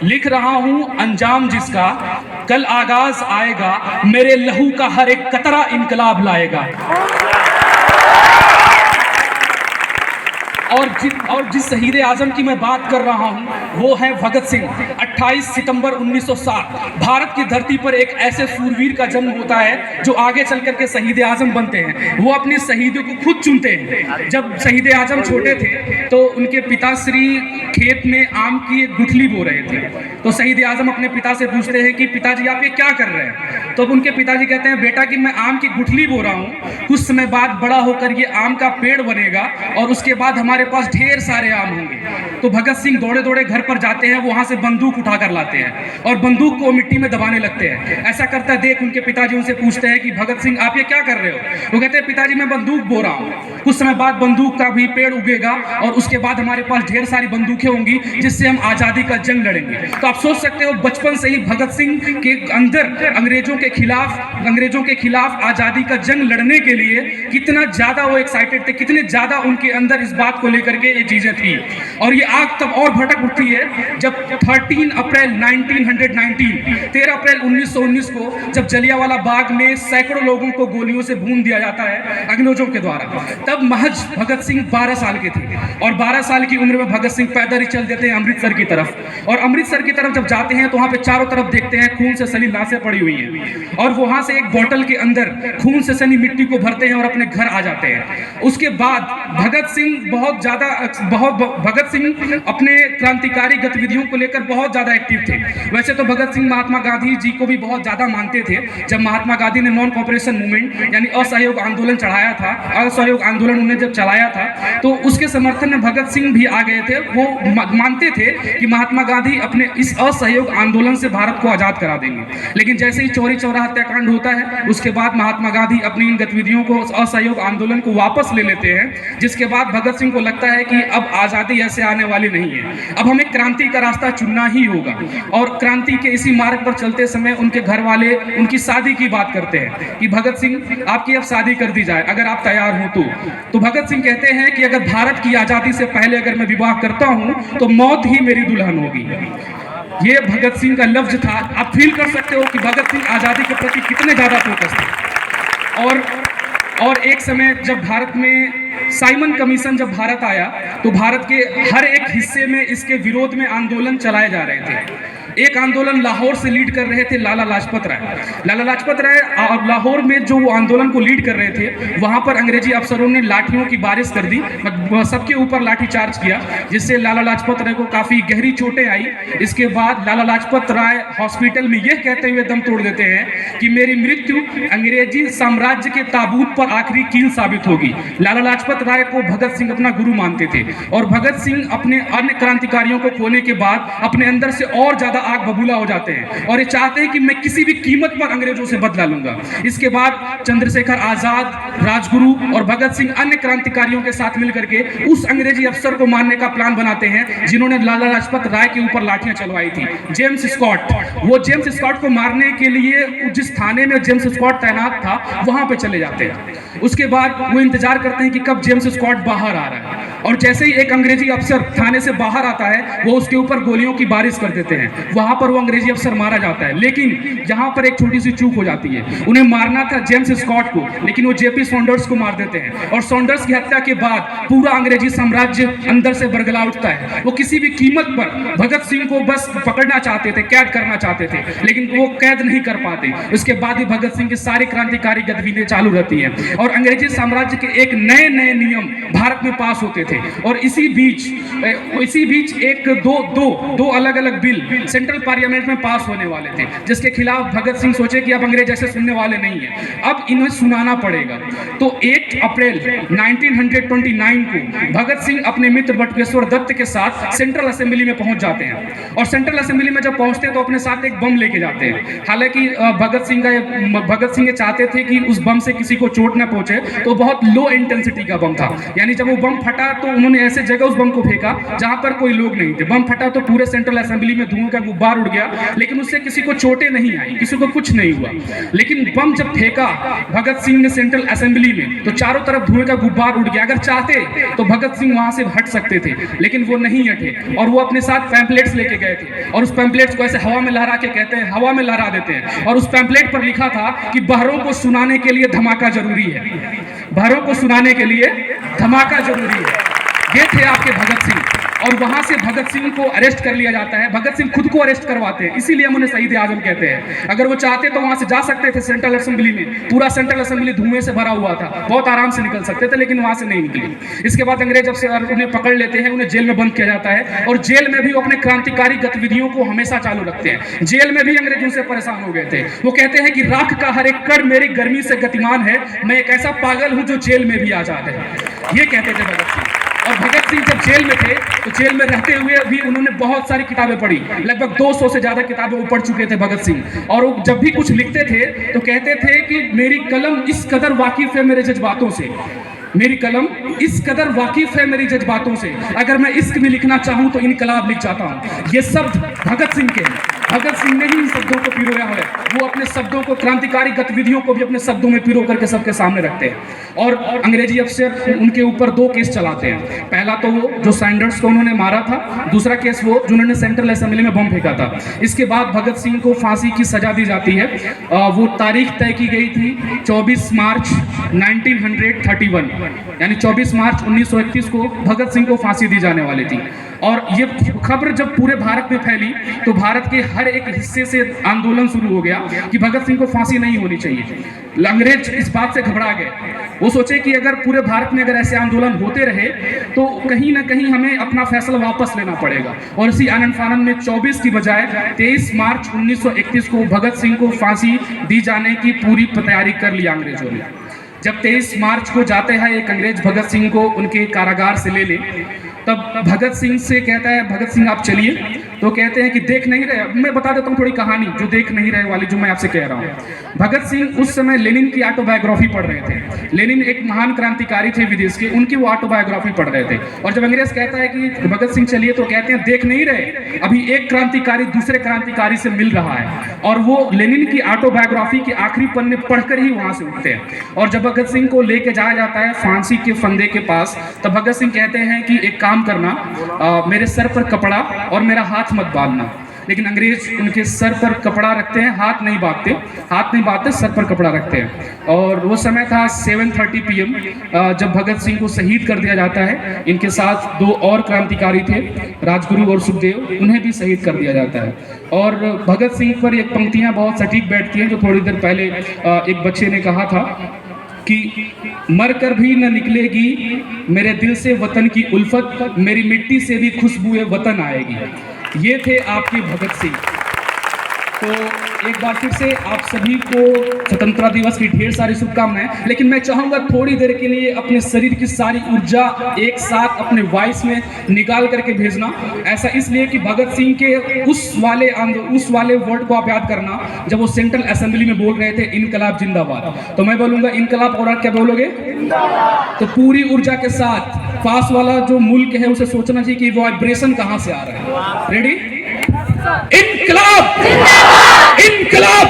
लिख रहा हूं अंजाम जिसका कल आगाज आएगा, मेरे लहू का हर एक कतरा इनकलाब लाएगा। और जिस शहीद आजम की मैं बात कर रहा हूं वो है भगत सिंह। 28 सितंबर 1907 भारत की धरती पर एक ऐसे सूरवीर का जन्म होता है जो आगे चल करके शहीद आजम बनते हैं। वो अपनी शहीदों को खुद चुनते हैं। जब शहीद आजम छोटे थे तो उनके पिताश्री खेत में आम की एक गुठली बो रहे थे। तो शहीद आजम अपने पिता से पूछते हैं कि पिताजी आप ये क्या कर रहे हैं? तो अब उनके पिताजी कहते हैं बेटा कि मैं आम की गुठली बो रहा हूँ, कुछ समय बाद बड़ा होकर ये आम का पेड़ बनेगा और उसके बाद हमारे पास ढेर सारे आम होंगे। तो भगत सिंह दौड़े दौड़े घर पर जाते हैं, वहां से बंदूक उठा कर लाते हैं और बंदूक को मिट्टी में दबाने लगते हैं। ऐसा करता देख उनके पिताजी उनसे पूछते हैं कि भगत सिंह आप ये क्या कर रहे हो? वो कहते हैं पिताजी मैं बंदूक बो रहा हूँ, कुछ समय बाद बंदूक का भी पेड़ उगेगा और उसके बाद हमारे पास ढेर सारी बंदूकें होंगी जिससे हम आजादी का जंग लड़ेंगे। तो आप सोच सकते हो बचपन से ही भगत सिंह के अंदर अंग्रेजों के खिलाफ आजादी का जंग लड़ने के लिए कितना ज्यादा वो एक्साइटेड थे, कितने ज्यादा उनके अंदर इस बात को लेकर के ये चीजें थी। और ये आग तब और भड़क उठती है जब 13 अप्रैल 1919 को जब जलियांवाला बाग में सैकड़ों लोगों को गोलियों से भून दिया जाता है अंग्रेजों के द्वारा। तब महज भगत सिंह 12 साल के थे और 12 साल की उम्र में भगत सिंह पैदल ही चल देते हैं अमृतसर की तरफ। और अमृतसर की तरफ जब जाते हैं तो वहां पे चारों तरफ देखते हैं खून से सनी लाशें पड़ी हुई हैं और वहां से एक बोतल के अंदर खून से सनी मिट्टी को भरते हैं और अपने घर आ जाते हैं। उसके बाद भगत सिंह अपने क्रांतिकारी गतिविधियों को लेकर बहुत ज्यादा एक्टिव थे। वैसे तो भगत सिंह महात्मा गांधी जी को भी बहुत ज्यादा मानते थे। जब महात्मा गांधी ने नॉन कॉपरेशन मूवमेंट यानी असहयोग आंदोलन चढ़ाया था, असहयोग आंदोलन उन्होंने जब चलाया था तो उसके समर्थन में भगत सिंह भी आ गए थे। वो मानते थे कि महात्मा गांधी अपने इस असहयोग आंदोलन से भारत को आजाद करा देंगे। लेकिन जैसे ही चौरी चौरा हत्याकांड होता है उसके बाद महात्मा गांधी अपनी इन गतिविधियों को, असहयोग आंदोलन को वापस ले लेते हैं, जिसके बाद भगत सिंह को लगता है कि अब आजादी ऐसे आने वाली नहीं है, अब हमें क्रांति का रास्ता चुनना ही होगा। और क्रांति के इसी मार्ग पर चलते समय उनके घर वाले उनकी शादी की बात करते हैं कि भगत सिंह आपकी अब शादी कर दी जाए अगर आप तैयार हो तो भगत सिंह कहते हैं कि अगर भारत की आजादी से पहले अगर मैं विवाह करता हूं तो मौत ही मेरी दुल्हन होगी। ये भगत सिंह का लफ्ज था। आप फील कर सकते हो कि भगत सिंह आजादी के प्रति कितने ज्यादा फोकस थे। और एक समय जब भारत में साइमन कमीशन जब भारत आया तो भारत के हर एक हिस्से में इसके विरोध में आंदोलन चलाए जा रहे थे। एक आंदोलन लाहौर से लीड कर रहे थे लाला लाजपत राय। लाहौर में जो वो आंदोलन को लीड कर रहे थे वहां पर अंग्रेजी अफसरों ने लाठियों की बारिश कर दी, सबके ऊपर लाठी चार्ज किया, जिससे लाला लाजपत राय को काफी गहरी चोटें आई। इसके बाद लाला लाजपत राय हॉस्पिटल में यह कहते हुए दम तोड़ देते हैं कि मेरी मृत्यु अंग्रेजी साम्राज्य के ताबूत पर आखिरी कील साबित होगी। लाला लाजपत राय को भगत सिंह अपना गुरु मानते थे और भगत सिंह अपने अन्य क्रांतिकारियों को खोने के बाद अपने अंदर से और ज्यादा आग बबूला हो जाते हैं और ये चाहते हैं कि मैं किसी भी कीमत पर अंग्रेजों से बदला लूंगा। इसके बाद चंद्रशेखर आजाद, राजगुरु और भगत सिंह अन्य क्रांतिकारियों के साथ मिलकर के उस अंग्रेजी अफसर को मारने का प्लान बनाते हैं जिन्होंने लाला लाजपत राय के ऊपर लाठियां चलवाई थी, जेम्स स्कॉट। वो जेम्स स्कॉट को मारने के लिए जिस थाने में जेम्स स्कॉट तैनात था वहां पे चले जाते हैं। उसके बाद वो इंतजार करते हैं कि कब जेम्स स्कॉट बाहर आ रहा है और जैसे ही एक अंग्रेजी अफसर थाने से बाहर आता है वो उसके ऊपर गोलियों की बारिश कर देते हैं। वहां पर वो अंग्रेजी अफसर मारा जाता है। लेकिन यहां पर एक छोटी सी चूक हो जाती है। उन्हें मारना था जेम्स स्कॉट को, लेकिन वो जेपी सॉन्डर्स को मार देते हैं और सॉन्डर्स की हत्या के बाद पूरा अंग्रेजी साम्राज्य अंदर से बरगला उठता है। वो किसी भी कीमत पर भगत सिंह को बस पकड़ना चाहते थे, कैद करना चाहते थे, लेकिन वो कैद नहीं कर पाते। उसके बाद ही भगत सिंह की सारी क्रांतिकारी गतिविधियां चालू रहती है और अंग्रेजी साम्राज्य के एक नए नए नियम भारत में पास होते थे। और इसी बीच एक दो अलग अलग बिल सेंट्रल पार्लियामेंट में पास होने वाले थे जिसके खिलाफ भगत सिंह सोचे कि अब अंग्रेज ऐसे सुनने वाले नहीं है, अब इन्हें सुनाना पड़ेगा। तो 1 अप्रैल 1929 को भगत सिंह अपने मित्र बटुकेश्वर दत्त के साथ सेंट्रल असेंबली में पहुंच जाते हैं और सेंट्रल असेंबली में जब पहुंचते हैं तो अपने साथ एक बम लेके जाते हैं। हालांकि भगत सिंह चाहते थे कि उस बम से किसी को चोट न पहुंचे, तो बहुत लो इंटेंसिटी का बम था, यानी जब वो बम फटा तो उन्होंने ऐसे जगह उस बम को फेंका जहां पर कोई लोग नहीं थे। बम फटा तो पूरे सेंट्रल असेंबली में धुआं का गुब्बार उड़ गया, लेकिन उससे किसी को चोटें नहीं आई, किसी को कुछ नहीं हुआ। लेकिन बम जब फेंका भगत सिंह ने सेंट्रल असेंबली में, तो चारों तरफ धुएं का गुब्बार उड़ गया। अगर चाहते तो भगत सिंह वहां से हट सकते थे, लेकिन वो नहीं हटे और वो अपने साथ पैम्पलेट्स लेके गए थे और उस पैम्पलेट्स को ऐसे हवा में लहरा के, कहते हैं हवा में लहरा देते हैं, और उस पैम्पलेट पर लिखा था कि बहरों को सुनाने के लिए धमाका जरूरी है, बहरों को सुनाने के लिए धमाका जरूरी है। ये थे आपके भगत सिंह, और वहां से भगत सिंह को अरेस्ट कर लिया जाता है। भगत सिंह खुद को अरेस्ट करवाते हैं, इसीलिए हम उन्हें शहीद आजम कहते हैं। अगर वो चाहते तो वहां से जा सकते थे सेंट्रल असेंबली में, पूरा सेंट्रल असेंबली धुएं से भरा हुआ था, बहुत आराम से निकल सकते थे, लेकिन वहां से नहीं निकले। इसके बाद अंग्रेज जब उन्हें पकड़ लेते हैं, उन्हें जेल में बंद किया जाता है, और जेल में भी वो अपने क्रांतिकारी गतिविधियों को हमेशा चालू रखते हैं। जेल में भी अंग्रेज उनसे परेशान हो गए थे। वो कहते हैं कि राख का हर एक कण मेरी गर्मी से गतिमान है, मैं एक ऐसा पागल हूं जो जेल में भी आजाद है, ये कहते थे भगत सिंह। और भगत सिंह जब जेल में थे तो जेल में रहते हुए भी उन्होंने बहुत सारी किताबें पढ़ी, लगभग 200 से ज्यादा किताबें वो पढ़ चुके थे भगत सिंह। और वो जब भी कुछ लिखते थे तो कहते थे कि मेरी कलम इस कदर वाकिफ है मेरे जज्बातों से, मेरी कलम इस कदर वाकिफ है मेरी जज्बातों से, अगर मैं इश्क में लिखना चाहूं तो इनकलाब लिख जाता हूं। ये शब्द भगत सिंह के हैं, भगत सिंह ने ही इन शब्दों को पिरोया है। वो अपने शब्दों को, क्रांतिकारी गतिविधियों को भी अपने शब्दों में पिरो करके सबके सामने रखते हैं। और अंग्रेजी अफसर उनके ऊपर 2 केस चलाते हैं। पहला तो वो जो सैंडर्स को उन्होंने मारा था, दूसरा केस वो जिन्होंने सेंट्रल असेंबली में बम फेंका था। इसके बाद भगत सिंह को फांसी की सजा दी जाती है। वो तारीख तय की गई थी 24 मार्च 1931, यानी 24 मार्च 1931 को भगत सिंह को फांसी दी जाने वाली थी। और ये खबर जब पूरे भारत में फैली तो भारत के हर एक हिस्से से आंदोलन शुरू हो गया कि भगत सिंह को फांसी नहीं होनी चाहिए। अंग्रेज इस बात से घबरा गए, वो सोचे कि अगर पूरे भारत में अगर ऐसे आंदोलन होते रहे तो कहीं ना कहीं हमें अपना फैसला वापस लेना पड़ेगा। और इसी आनंद फानंद में 24 की बजाय 23 मार्च 1931 को भगत सिंह को फांसी दी जाने की पूरी तैयारी कर ली अंग्रेजों ने। जब 23 मार्च को जाते हैं एक अंग्रेज भगत सिंह को उनके कारागार से ले ले, तब भगत सिंह से कहता है, भगत सिंह आप चलिए। तो कहते हैं कि देख नहीं रहे। मैं बता देता हूँ थोड़ी कहानी जो देख नहीं रहे वाली, जो मैं आपसे कह रहा हूँ। भगत सिंह उस समय लेनिन की ऑटोबायोग्राफी पढ़ रहे थे। लेनिन एक महान क्रांतिकारी थे विदेश के, उनकी वो ऑटोबायोग्राफी पढ़ रहे थे। और जब अंग्रेज कहता है कि भगत सिंह चलिए, तो कहते हैं देख नहीं रहे, अभी एक क्रांतिकारी दूसरे क्रांतिकारी से मिल रहा है। और वो लेनिन की ऑटोबायोग्राफी के आखिरी पन्ने पढ़कर ही वहां से उठते हैं। और जब भगत सिंह को लेके जाया जाता है फांसी के फंदे के पास, तब भगत सिंह कहते हैं कि एक काम करना, मेरे सर पर कपड़ा और मेरा हाथ मत बांधना। लेकिन अंग्रेज उनके सर पर कपड़ा रखते हैं, हाथ नहीं बांधते, सर पर कपड़ा रखते हैं। और वो समय था 7:30 PM जब भगत सिंह को शहीद कर दिया जाता है। इनके साथ 2 और क्रांतिकारी थे, राजगुरु और सुखदेव, उन्हें भी शहीद कर दिया जाता है। और भगत सिंह पर एक पंक्तियां बहुत सटीक बैठती हैं जो थोड़ी देर पहले एक बच्चे ने कहा था कि मरकर भी न निकलेगी मेरे दिल से वतन की उल्फत, मेरी मिट्टी से भी खुशबुए वतन आएगी। ये थे आपके भगत सिंह। तो एक बार फिर से आप सभी को स्वतंत्रता दिवस की ढेर सारी शुभकामनाएं। लेकिन मैं चाहूंगा थोड़ी देर के लिए अपने शरीर की सारी ऊर्जा एक साथ अपने वॉइस में निकाल करके भेजना। ऐसा इसलिए कि भगत सिंह के उस वाले वर्ड को आप याद करना जब वो सेंट्रल असेंबली में बोल रहे थे इनकलाब जिंदाबाद। तो मैं बोलूंगा इनकलाब, और आप क्या बोलोगे? तो पूरी ऊर्जा के साथ पास वाला जो मुल्क है उसे सोचना चाहिए कि वाइब्रेशन कहां से आ रहा है। रेडी? इनकलाब, इनकलाब,